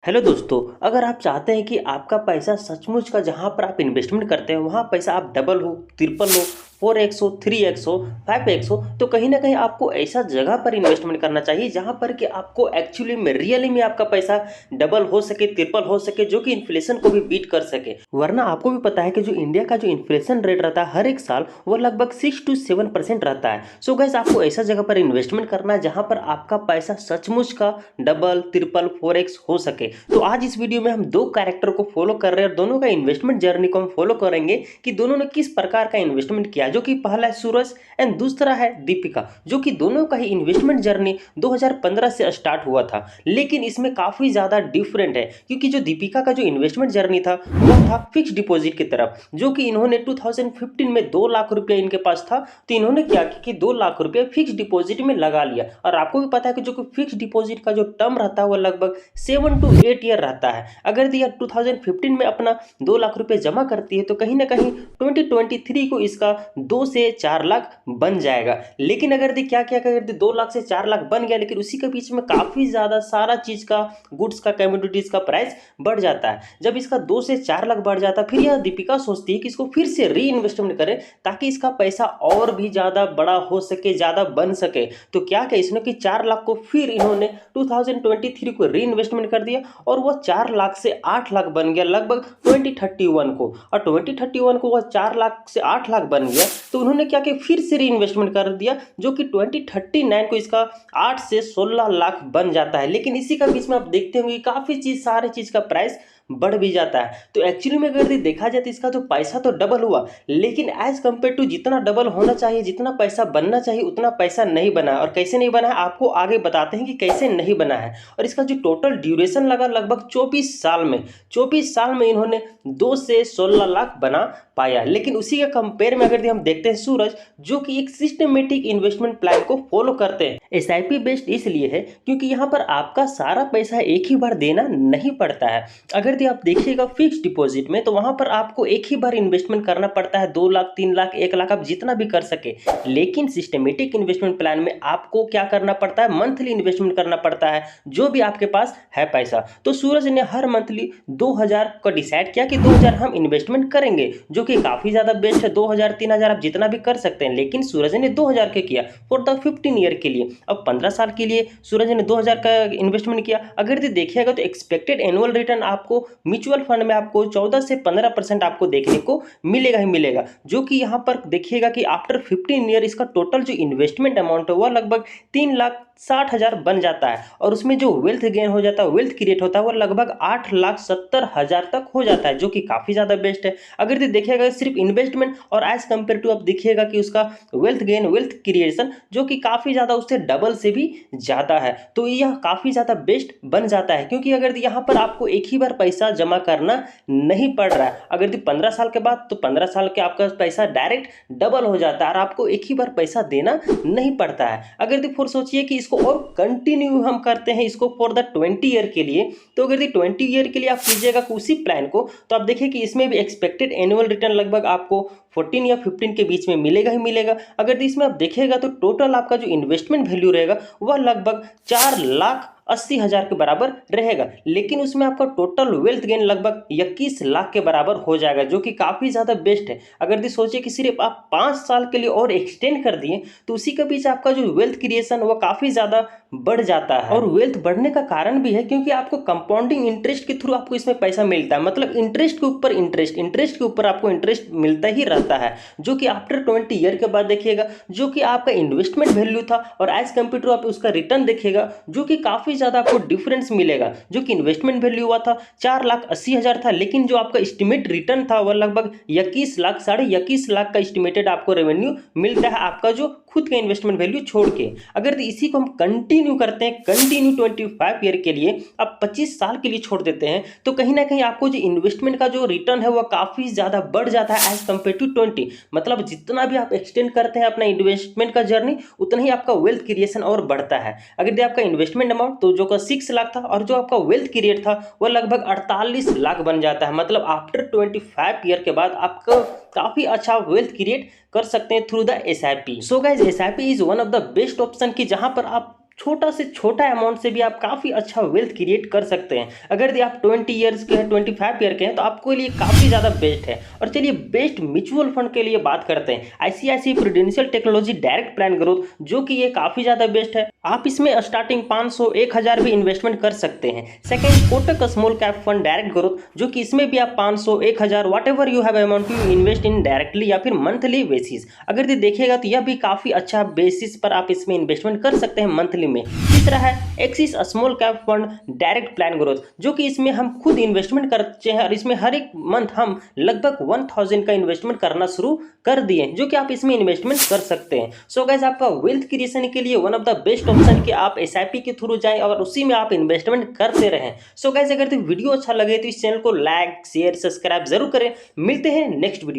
Hello दोस्तों, अगर आप चाहते हैं कि आपका पैसा सचमुच का जहाँ पर आप इन्वेस्टमेंट करते हैं वहाँ पैसा आप डबल हो, ट्रिपल हो, 4x हो, 3x हो, 5x हो, तो कहीं ना कहीं आपको ऐसा जगह पर इन्वेस्टमेंट करना चाहिए जहाँ पर कि आपको एक्चुअली में रियली में आपका पैसा डबल हो सके, ट्रिपल हो सके, जो कि इन्फ्लेशन को भी बीट कर सके। वरना आपको भी पता है कि जो इंडिया का जो इन्फ्लेशन रेट रहता है हर एक साल वो लगभग 6 to 7% रहता है। सो गैस आपको ऐसा जगह पर इन्वेस्टमेंट करना है जहाँ पर आपका पैसा सचमुच का डबल, ट्रिपल, 4x हो सके। तो आज इस वीडियो में हम दो कैरेक्टर को फॉलो कर रहे हैं और दोनों का इन्वेस्टमेंट जर्नी को हम फॉलो करेंगे कि दोनों ने किस प्रकार का इन्वेस्टमेंट किया, जो कि पहला है सूरज एंड दूसरा है दीपिका, जो कि दोनों का ही इन्वेस्टमेंट जर्नी 2015 से स्टार्ट हुआ था। लेकिन इसमें काफी ज्यादा डिफरेंट है क्योंकि जो दीपिका का जो इन्वेस्टमेंट जर्नी था वो था फिक्स डिपॉजिट की तरफ, जो कि इन्होंने 2015 में 2 लाख रुपया इनके पास था। तो इन्होंने क्या किया कि 2 लाख रुपया फिक्स डिपॉजिट में लगा लिया। और आपको भी पता है कि जो फिक्स डिपॉजिट का जो टर्म रहता है वो लगभग 7 to 8 ईयर रहता है। अगर दिया 2015 में अपना 2 लाख रुपए जमा करती है तो कहीं ना कहीं 2023 को इसका 2 से 4 लाख बन जाएगा। लेकिन अगर दी क्या क्या अगर दी 2 लाख से 4 लाख बन गया, लेकिन उसी के बीच में काफी ज्यादा सारा चीज का, गुड्स का, कमोडिटीज का प्राइस बढ़ जाता है। जब इसका 2 से 4 लाख बढ़ जाता है, फिर यह दीपिका सोचती है कि इसको फिर से री इन्वेस्टमेंट करे ताकि इसका पैसा और भी ज्यादा बड़ा हो सके, ज्यादा बन सके। तो क्या क्या इसने कि 4 लाख को फिर इन्होंने 2023 को री इन्वेस्टमेंट कर दिया और वो 4 लाख से 8 लाख बन गया लगभग 2031 को। और 2031 को वह 4 लाख से 8 लाख बन गया तो उन्होंने क्या किया फिर से री इन्वेस्टमेंट कर दिया, जो कि 2039 को इसका 8 से 16 लाख बन जाता है। लेकिन इसी का बीच में आप देखते होंगे काफी चीज, सारे चीज का प्राइस बढ़ भी जाता है। तो एक्चुअली में अगर देखा जाए तो इसका तो पैसा तो डबल हुआ, लेकिन एज कंपेयर टू जितना डबल होना चाहिए, जितना पैसा बनना चाहिए, उतना पैसा नहीं बना। और कैसे नहीं बना है आपको आगे बताते हैं कि कैसे नहीं बना है। और इसका जो टोटल ड्यूरेशन लगा लगभग 24 साल में, 24 साल में इन्होंने 2 से 16 लाख बना पाया। लेकिन उसी के कंपेयर में अगर हम देखते हैं सूरज, जो कि एक सिस्टमेटिक इन्वेस्टमेंट प्लान को फॉलो करते हैं। एसआईपी बेस्ड इसलिए है क्योंकि यहाँ पर आपका सारा पैसा एक ही बार देना नहीं पड़ता है। अगर आप देखिएगा फिक्स डिपॉजिट में तो वहां पर आपको एक ही बार इन्वेस्टमेंट करना पड़ता है, 2 लाख, 3 लाख, 1 लाख, आप जितना भी कर सके। लेकिन सिस्टमेटिक इन्वेस्टमेंट प्लान में आपको क्या करना पड़ता है, मंथली इन्वेस्टमेंट करना पड़ता है, जो भी आपके पास है पैसा। तो सूरज ने हर मंथली 2000 का डिसाइड किया कि 2000 हम इन्वेस्टमेंट करेंगे, जो कि काफी ज्यादा बेस्ट है। 2000, 3000 आप जितना भी कर सकते हैं, लेकिन सूरज ने 2000 के किया फॉर द 15 ईयर के लिए। अब 15 साल के लिए सूरज ने 2000 का इन्वेस्टमेंट किया। अगर देखिएगा तो एक्सपेक्टेड एनुअल रिटर्न आपको म्यूचुअल फंड में आपको 14 से 15% आपको देखने को मिलेगा ही मिलेगा, जो कि यहाँ पर देखिएगा कि आफ्टर 15 ईयर इसका टोटल जो इन्वेस्टमेंट अमाउंट है वह लगभग 3,60,000 बन जाता है। और उसमें जो वेल्थ गेन हो जाता है, वेल्थ क्रिएट होता है, वो लगभग 8,70,000 तक हो जाता है, जो कि काफी ज्यादा बेस्ट है। अगर देखिएगा सिर्फ इन्वेस्टमेंट और एज कंपेयर टू आप देखिएगा कि उसका वेल्थ गेन, वेल्थ क्रिएशन, जो कि काफी ज्यादा उससे डबल से भी ज्यादा है। तो यह काफी ज्यादा बेस्ट बन जाता है क्योंकि अगर यहाँ पर आपको एक ही बार पैसा जमा करना नहीं पड़ रहा है। अगर 15 साल के बाद तो 15 साल के आपका पैसा डायरेक्ट डबल हो जाता है और आपको एक ही बार पैसा देना नहीं पड़ता है। अगर फिर सोचिए कि इसको और कंटिन्यू हम करते हैं इसको फॉर द 20 ईयर के लिए, तो अगर 20 ईयर के लिए आप कीजिएगा उसी प्लान को, तो आप देखिए कि इसमें भी एक्सपेक्टेड एनुअल रिटर्न लगभग आपको 14 या 15 के बीच में मिलेगा ही मिलेगा। अगर इसमें आप देखिएगा तो टोटल आपका जो इन्वेस्टमेंट वैल्यू रहेगा वह लगभग 4,80,000 के बराबर रहेगा। लेकिन उसमें आपका टोटल वेल्थ गेन लगभग 21 लाख के बराबर हो जाएगा, जो कि काफी ज्यादा बेस्ट है। अगर सोचिए कि सिर्फ आप 5 साल के लिए और एक्सटेंड कर दिए तो उसी के बीच आपका जो वेल्थ क्रिएशन वो काफी ज्यादा बढ़ जाता है। और वेल्थ बढ़ने का कारण भी है क्योंकि आपको कंपाउंडिंग इंटरेस्ट के थ्रू आपको इसमें पैसा मिलता है, मतलब इंटरेस्ट के ऊपर इंटरेस्ट, इंटरेस्ट के ऊपर आपको इंटरेस्ट मिलता ही रहता है, जो कि आफ्टर 20 ईयर के बाद देखिएगा जो कि आपका इन्वेस्टमेंट वैल्यू था और एज कंपेयर टू आप उसका रिटर्न देखिएगा जो कि काफी ज्यादा आपको डिफरेंस मिलेगा। जो कि इन्वेस्टमेंट वैल्यू हुआ था 4,80,000 था, लेकिन जो आपका एस्टिमेट रिटर्न था वह लगभग 21 लाख, 21.5 लाख का एस्टिमेटेड आपको रेवेन्यू मिलता है, आपका जो खुद का इन्वेस्टमेंट वैल्यू छोड़ के। अगर इसी को हम कंटिन्यू करते हैं, कंटिन्यू 25 ईयर के लिए, अब 25 साल के लिए छोड़ देते हैं, तो कहीं ना कहीं आपको जो इन्वेस्टमेंट का जो रिटर्न है वह काफी ज्यादा बढ़ जाता है एज कंपेयर टू 20। मतलब जितना भी आप एक्सटेंड करते हैं अपना इन्वेस्टमेंट का जर्नी, उतना ही आपका वेल्थ क्रिएशन और बढ़ता है। अगर आपका इन्वेस्टमेंट अमाउंट तो जो का 6 लाख था और जो आपका वेल्थ क्रिएट था वह लगभग 48 लाख बन जाता है। मतलब आफ्टर 25 ईयर के बाद आपका काफी अच्छा वेल्थ क्रिएट कर सकते हैं through the SIP. So guys, SIP is one of the best option की जहां पर आप छोटा से छोटा अमाउंट से भी आप काफ़ी अच्छा वेल्थ क्रिएट कर सकते हैं। अगर यदि आप 20 ईयर्स के हैं, 25 ईयर के हैं, तो आपके लिए काफ़ी ज़्यादा बेस्ट है। और चलिए बेस्ट म्यूचुअल फंड के लिए बात करते हैं। ICICI Prudential technology direct plan growth, जो कि ये काफ़ी ज़्यादा बेस्ट है। आप इसमें स्टार्टिंग 500 1000 भी इन्वेस्टमेंट कर सकते हैं। Second, Kotak small cap fund direct growth, जो कि इसमें भी आप 500 1000 whatever you have amount to invest in directly या फिर मंथली बेसिस। अगर ये देखिएगा तो यह भी काफ़ी अच्छा बेसिस पर आप इसमें इन्वेस्टमेंट कर सकते हैं मंथली में। तीसरा है axis small cap fund direct plan growth, जो कि इसमें हम खुद इन्वेस्टमेंट करते हैं और इसमें हर एक मंथ हम लगभग 1000 का इन्वेस्टमेंट करना शुरू कर दिए, जो कि आप इसमें इन्वेस्टमेंट कर सकते हैं। सो गाइस, आपका वेल्थ क्रिएशन के लिए one of the best option कि आप एसआईपी के थ्रू जाएं और उसी में आप इन्वेस्टमेंट करते रहें। सो गाइस, अगर तो वीडियो अच्छा लगे तो इस चैनल को लाइक शेयर सब्सक्राइब जरूर करें। मिलते हैं नेक्स्ट वीडियो।